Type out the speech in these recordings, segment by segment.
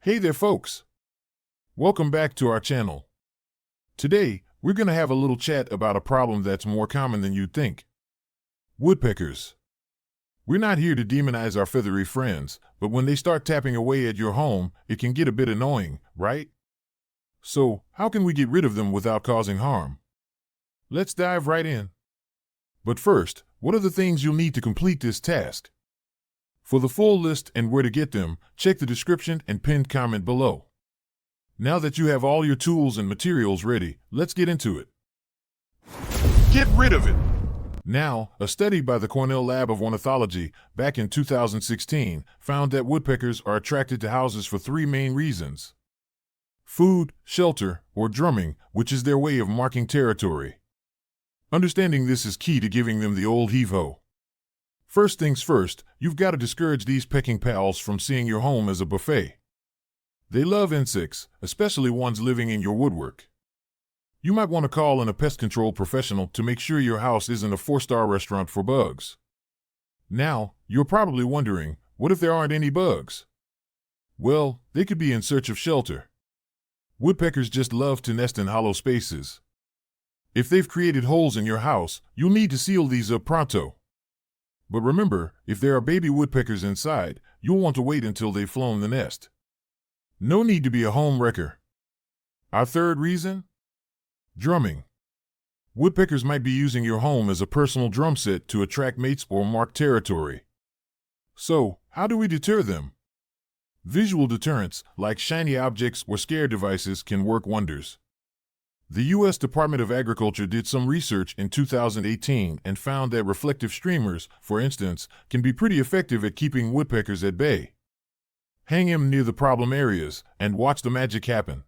Hey there, folks. Welcome back to our channel. Today, we're going to have a little chat about a problem that's more common than you'd think. Woodpeckers. We're not here to demonize our feathery friends, but when they start tapping away at your home, it can get a bit annoying, right? So, how can we get rid of them without causing harm? Let's dive right in. But first, what are the things you'll need to complete this task? For the full list and where to get them, check the description and pinned comment below. Now that you have all your tools and materials ready, let's get into it. Get rid of it! Now, a study by the Cornell Lab of Ornithology back in 2016 found that woodpeckers are attracted to houses for three main reasons: food, shelter, or drumming, which is their way of marking territory. Understanding this is key to giving them the old heave-ho. First things first, you've got to discourage these pecking pals from seeing your home as a buffet. They love insects, especially ones living in your woodwork. You might want to call in a pest control professional to make sure your house isn't a 4-star restaurant for bugs. Now, you're probably wondering, what if there aren't any bugs? Well, they could be in search of shelter. Woodpeckers just love to nest in hollow spaces. If they've created holes in your house, you'll need to seal these up pronto. But remember, if there are baby woodpeckers inside, you'll want to wait until they've flown the nest. No need to be a home wrecker. Our third reason? Drumming. Woodpeckers might be using your home as a personal drum set to attract mates or mark territory. So, how do we deter them? Visual deterrents, like shiny objects or scare devices, can work wonders. The U.S. Department of Agriculture did some research in 2018 and found that reflective streamers, for instance, can be pretty effective at keeping woodpeckers at bay. Hang them near the problem areas and watch the magic happen.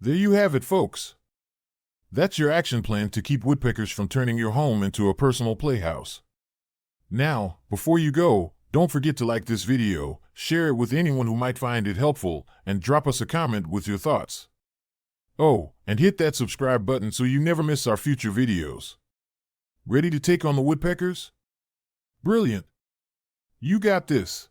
There you have it, folks. That's your action plan to keep woodpeckers from turning your home into a personal playhouse. Now, before you go, don't forget to like this video, share it with anyone who might find it helpful, and drop us a comment with your thoughts. Oh, and hit that subscribe button so you never miss our future videos. Ready to take on the woodpeckers? Brilliant! You got this.